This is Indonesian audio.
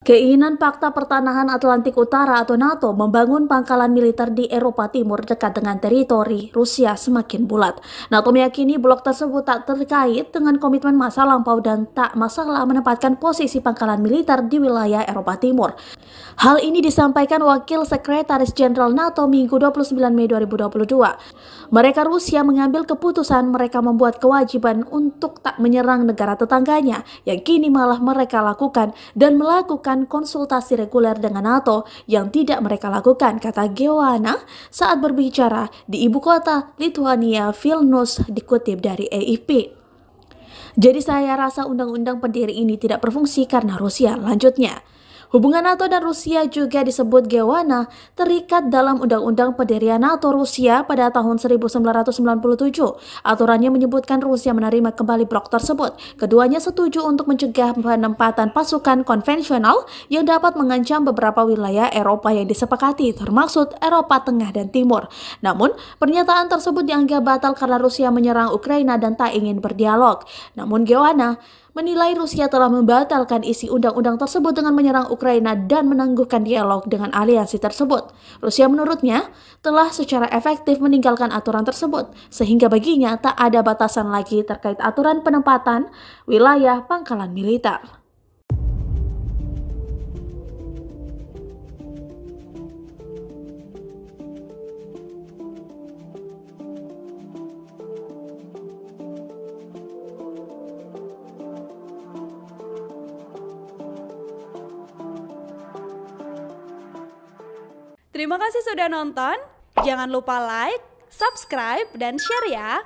Keinginan Pakta Pertahanan Atlantik Utara atau NATO membangun pangkalan militer di Eropa Timur dekat dengan teritori Rusia semakin bulat. NATO meyakini blok tersebut tak terkait dengan komitmen masa lampau dan tak masalah menempatkan posisi pangkalan militer di wilayah Eropa Timur. Hal ini disampaikan Wakil Sekretaris Jenderal NATO Minggu 29 Mei 2022. Mereka Rusia mengambil keputusan mereka membuat kewajiban untuk tak menyerang negara tetangganya yang kini malah mereka lakukan dan melakukan konsultasi reguler dengan NATO yang tidak mereka lakukan, kata Geoana saat berbicara di ibu kota Lithuania Vilnius, dikutip dari AFP. Jadi saya rasa undang-undang pendiri ini tidak berfungsi karena Rusia, lanjutnya. Hubungan NATO dan Rusia juga disebut Geoana terikat dalam Undang-Undang Pendirian NATO Rusia pada tahun 1997. Aturannya menyebutkan Rusia menerima kembali blok tersebut. Keduanya setuju untuk mencegah penempatan pasukan konvensional yang dapat mengancam beberapa wilayah Eropa yang disepakati, termasuk Eropa Tengah dan Timur. Namun, pernyataan tersebut dianggap batal karena Rusia menyerang Ukraina dan tak ingin berdialog. Namun Geoana menilai Rusia telah membatalkan isi undang-undang tersebut dengan menyerang Ukraina dan menangguhkan dialog dengan aliansi tersebut. Rusia menurutnya telah secara efektif meninggalkan aturan tersebut, sehingga baginya tak ada batasan lagi terkait aturan penempatan wilayah pangkalan militer. Terima kasih sudah nonton. Jangan lupa like, subscribe, dan share ya.